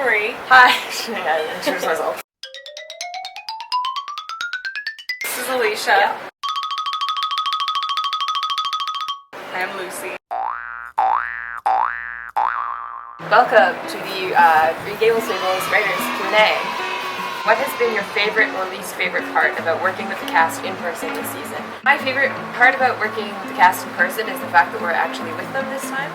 Marie. Hi. Yeah, introduce myself. This is Alicia. Yeah. I am Lucy. Welcome to the Gables Fables Writers Q&A. What has been your favorite or least favorite part about working with the cast in person this season? My favorite part about working with the cast in person is the fact that we're actually with them this time.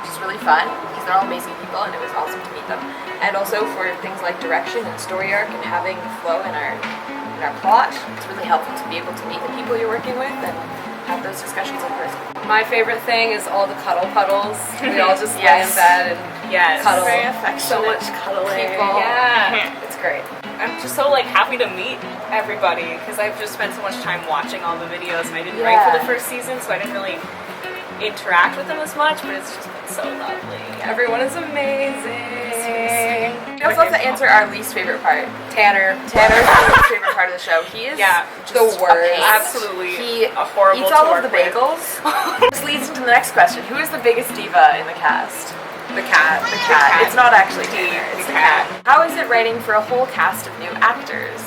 Which is really fun because they're all amazing people and it was awesome to meet them. And also for things like direction and story arc and having flow in our plot, it's really helpful to be able to meet the people you're working with and have those discussions in person. My favorite thing is all the cuddle puddles. We all just lay in bed and cuddle. Very affectionate. So much cuddling. People. Yeah. It's great. I'm just so happy to meet everybody because I've just spent so much time watching all the videos and I didn't write for the first season, so I didn't really interact with them as much, but it's just been so lovely. Everyone is amazing. We also have to answer our least favorite part. Tanner. Tanner's the least favorite part of the show. He is the just worst. Absolutely He a horrible eats all to of the work with. bagels. This leads into the next question. Who is the biggest diva in the cast? The cat. The cat. It's not actually Tanner. It's The the cat. How is it writing for a whole cast of new actors?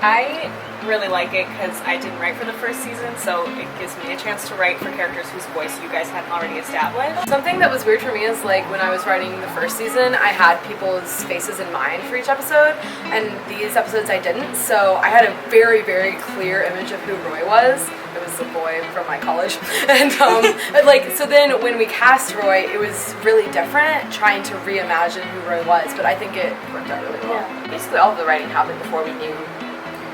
I really like it because I didn't write for the first season, so it gives me a chance to write for characters whose voice you guys hadn't already established. Something that was weird for me is when I was writing the first season, I had people's faces in mind for each episode, and these episodes I didn't, so I had a very, very clear image of who Roy was. It was a boy from my college, and so then when we cast Roy, it was really different trying to reimagine who Roy was, but I think it worked out really well. Yeah. Basically all of the writing happened before we knew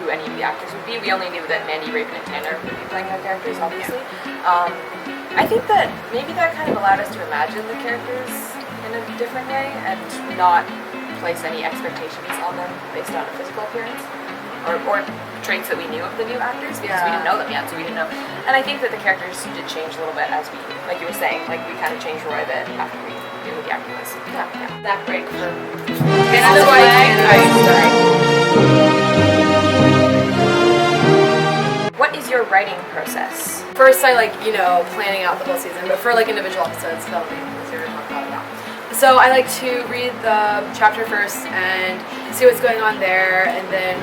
who any of the actors would be. We only knew that Mandy, Raven, and Tanner would be playing our characters, obviously. I think that maybe that kind of allowed us to imagine the characters in a different way and not place any expectations on them based on a physical appearance or traits that we knew of the new actors because we didn't know them yet, so we didn't know. And I think that the characters did change a little bit as we, like you were saying, we kind of changed Roy a bit after we knew who the actor was. Yeah. That break for... That's why What is your writing process? First, I planning out the whole season, but for individual episodes, filming, as you were talking about. So I like to read the chapter first and see what's going on there, and then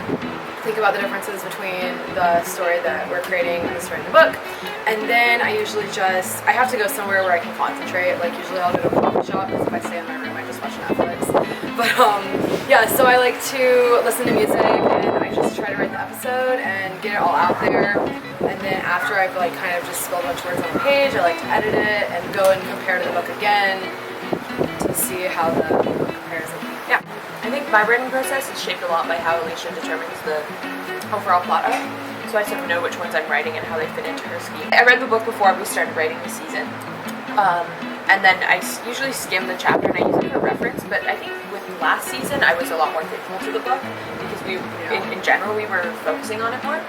think about the differences between the story that we're creating and the story in the book. And then I usually I have to go somewhere where I can concentrate. Usually I'll go to a coffee shop because if I stay in my room, I just watch Netflix. But so I like to listen to music and I just try to write the episode and get it all out there. And then after I've kind of just spilled a bunch of words on the page, I like to edit it and go and compare to the book again to see how the book compares. Yeah. I think my writing process is shaped a lot by how Alicia determines the overall plot arc. So I sort of know which ones I'm writing and how they fit into her scheme. I read the book before we started writing the season. And then I usually skim the chapter and I use it for reference, but I think with last season I was a lot more faithful to the book because in general we were focusing on it more.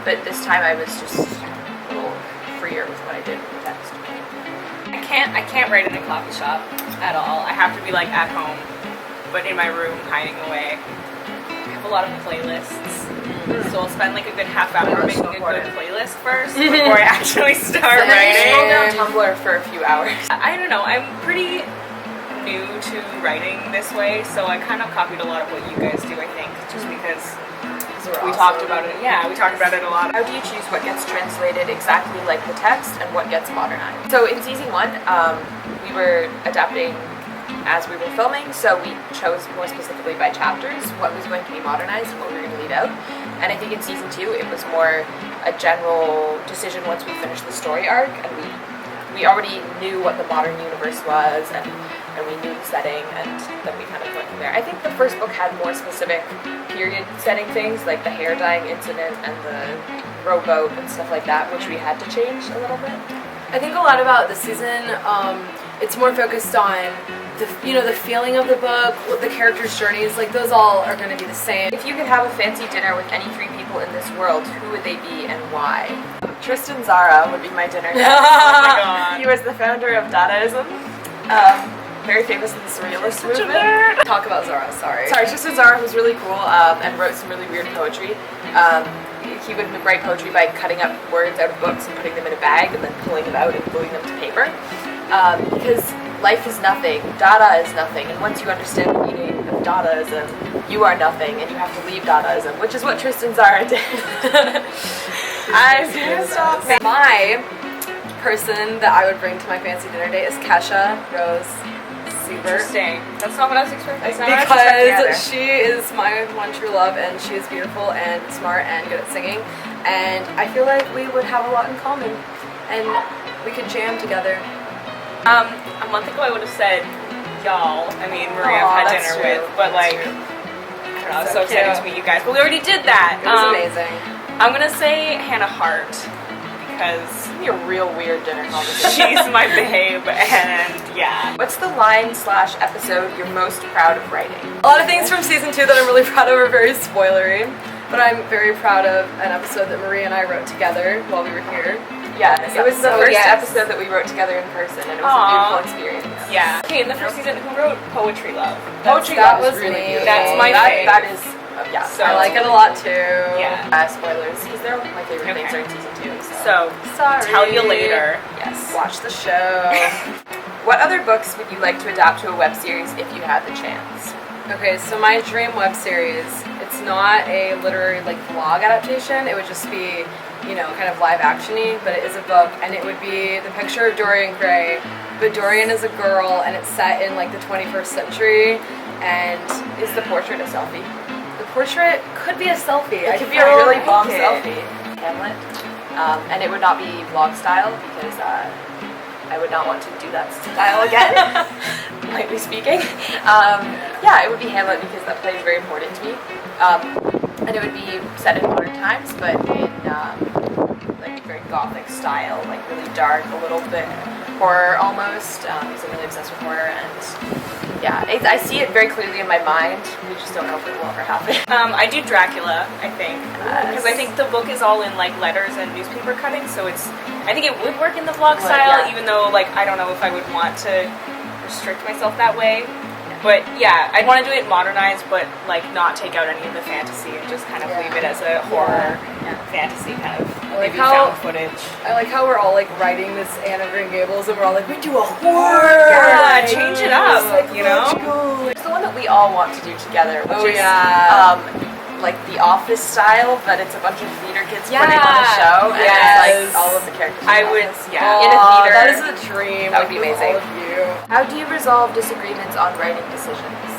But this time I was just a little freer with what I did with the text. I can't write in a coffee shop at all. I have to be at home, but in my room hiding away. I have a lot of playlists, so I'll spend a good half hour making a good playlist first before I actually start writing. Scroll down Tumblr for a few hours. I don't know, I'm pretty new to writing this way, so I kind of copied a lot of what you guys do, I think, just because we talked about it. Yeah, we talked about it a lot. How do you choose what gets translated exactly like the text and what gets modernized? So in season 1, we were adapting as we were filming, so we chose more specifically by chapters what was going to be modernized and what we were going to leave out. And I think in season 2, it was more a general decision once we finished the story arc, and we already knew what the modern universe was, and we knew the setting, and then we kind of went from there. I think the first book had more specific period setting things, like the hair dyeing incident and the rowboat and stuff like that, which we had to change a little bit. I think a lot about this season, it's more focused on the feeling of the book, the characters' journeys, those all are going to be the same. If you could have a fancy dinner with any 3 people in this world, who would they be and why? Tristan Zara would be my dinner guest. Oh my god. He was the founder of Dadaism, very famous in the Surrealist movement. Talk about Zara, sorry. Tristan Zara was really cool and wrote some really weird poetry. He would write poetry by cutting up words out of books and putting them in a bag and then pulling them out and gluing them to paper. Because life is nothing, Dada is nothing, and once you understand the meaning of Dadaism, you are nothing, and you have to leave Dadaism, which is what Tristan Zara did. I can't stop. My person that I would bring to my fancy dinner date is Kesha Rose Siebert. Interesting. That's not what I was expecting. That's not what I was Because expecting she is my one true love, and she is beautiful and smart and good at singing, and I feel like we would have a lot in common, and we could jam together. A month ago I would have said y'all. I mean, Maria I've had dinner with, but like, I don't know, I was so excited to meet you guys. But we already did that. It was amazing. I'm gonna say Hannah Hart because Be a real weird dinner conversation. she's my babe, and yeah. What's the line/episode you're most proud of writing? A lot of things from season 2 that I'm really proud of are very spoilery, but I'm very proud of an episode that Maria and I wrote together while we were here. Yeah, it was the first yes. episode that we wrote together in person, and it was a beautiful experience. Yeah. Okay, in the first season, who wrote Poetry Love? That was really me. beautiful. That's my fave. That is, yeah. So- I like it a lot too. Yeah. Spoilers, because they're my favorite things are in season 2. So, Sorry. tell you later. yes. Watch the show. What other books would you like to adapt to a web series if you had the chance? Okay, so my dream web series, it's not a literary like vlog adaptation, it would just be, you know, kind of live action-y, but it is a book, and it would be the picture of Dorian Gray, but Dorian is a girl, and it's set in like the 21st century, and Is the portrait a selfie? the portrait could be a selfie. It could be a really bomb selfie. Hamlet. And it would not be vlog style, because I would not want to do that style again, lightly speaking. Yeah, it would be Hamlet because that play is very important to me. And it would be set in modern times, but in like very gothic style, like really dark, a little bit horror almost, because I'm really obsessed with horror, and yeah, I see it very clearly in my mind. We just don't know if it will ever happen. I do Dracula, I think, because I think the book is all in like letters and newspaper cuttings, so I think it would work in the vlog style, yeah. even though like I don't know if I would want to restrict myself that way. But yeah, I'd want to do it modernized, but like not take out any of the fantasy and just kind of leave it as a horror fantasy kind of Like maybe how- found footage. I like how we're all like writing this Anne of Green Gables, and we're all like, we do a horror! Yeah, change it up, you know? It's the one that we all want to do together, which is like the Office style, but it's a bunch of theater kids putting on a show, and it's like all of the characters. I in would, Office. yeah. In a theater. That is a dream. That would be with amazing. All of you. How do you resolve disagreements on writing decisions?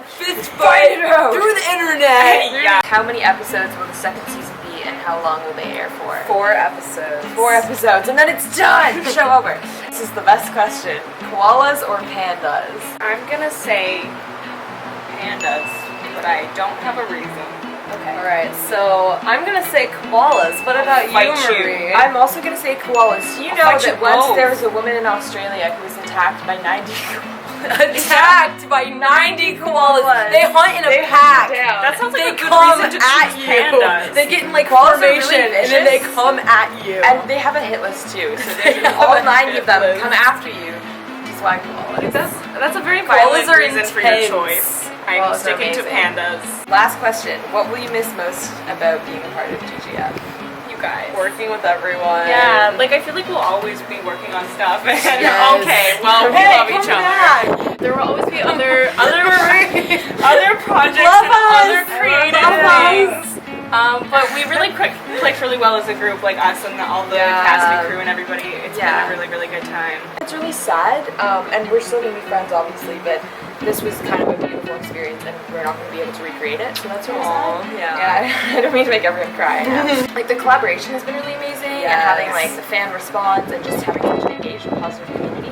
Fist fight through the internet. Yeah. How many episodes will the second season be, and how long will they air for? 4 episodes. 4 episodes, and then it's done! Show over. This is the best question. Koalas or pandas? I'm gonna say pandas, but I don't have a reason. Okay. Alright, so I'm gonna say koalas. What about you, Fight you. Marie? I'm also going to say koalas. You I'll know fight you that once both. there was a woman in Australia who was attacked by 90 attacked by 90 koalas. They hunt in a They pack. hunt down. That sounds like They a good come reason to at choose you. pandas. They get in like Koalas are really formation, and then they vicious. come at you. And they have a hit list too, so They there's have all a 90 of them hit list. come after you. Which is why koalas. That's a very Koalas violent are reason for your intense. choice. I'm Koalas are sticking to amazing. pandas. Last question. What will you miss most about being a part of GGF? You guys. Working with everyone. Yeah, like I feel like we'll always be working on stuff. And Yes. okay, well we Hey, love each come other. back. There will always be other projects Love and us. other creative Love things. But we really clicked really well as a group, like us and all the cast and crew and everybody. It's been a really, really good time. It's really sad, and we're still going to be friends obviously, but this was kind of a beautiful experience and we're not going to be able to recreate it, so that's really sad. Yeah. I don't mean to make everyone cry. Like the collaboration has been really amazing, and having like the fan response and just having such an engaged and positive community.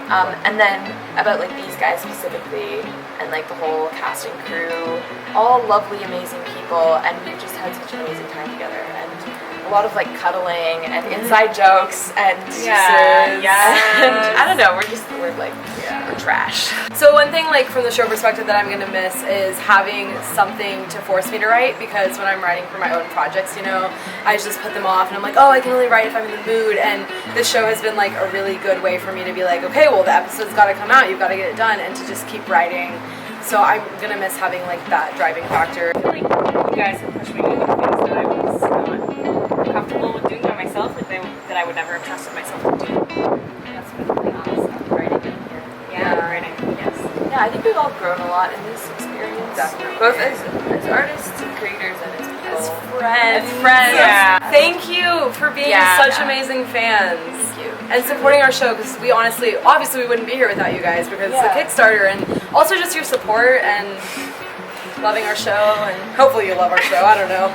And then about like these guys specifically and like the whole casting crew, all lovely, amazing people, and we've just had such an amazing time together, and a lot of like cuddling and inside jokes and Yeah, and I don't know, we're like we're trash. So one thing, like from the show perspective, that I'm gonna miss is having something to force me to write, because when I'm writing for my own projects, you know, I just put them off and I'm like, oh, I can only write if I'm in the mood. And this show has been like a really good way for me to be like, okay, well the episode's got to come out, you've got to get it done, and to just keep writing. So I'm gonna miss having like that driving factor. I feel like you guys have pushed me to do things that I was not comfortable with doing by myself. myself, like that I would never have trusted myself to do. That's been really awesome. Writing in here. Yeah, writing. Yes. Yeah, I think we've all grown a lot in this experience. Definitely. Both as artists and creators and as people. As friends. Yeah. Thank you for being Yeah. such amazing fans. Thank you. And supporting our show, because we obviously we wouldn't be here without you guys, because Yeah. the Kickstarter and also just your support and loving our show, and hopefully you love our show, I don't know.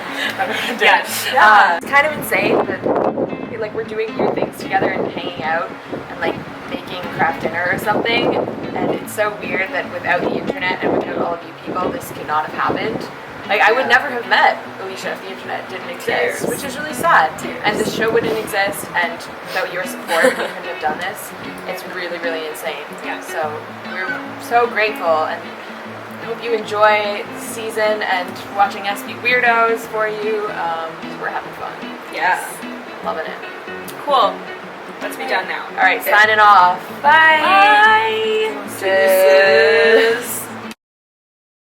Yes. Yeah. It's kind of insane that like we're doing weird things together and hanging out and like making craft dinner or something, and it's so weird that without the internet and without all of you people, this could not have happened. Like I would never have met Alicia if the internet didn't exist, Cheers. which is really sad. Cheers. And this show wouldn't exist, and without your support, we couldn't have done this. It's really, really insane. Yeah. So we're so grateful, and hope you enjoy the season and watching us be weirdos for you. We're having fun. Yeah. Loving it. Cool. Let's be done now. All right, signing off. Bye. Deuces.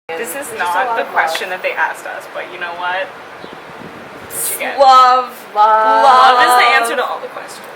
This is not the question that they asked us, but you know what? What'd you get? Love. Love is the answer to all the questions.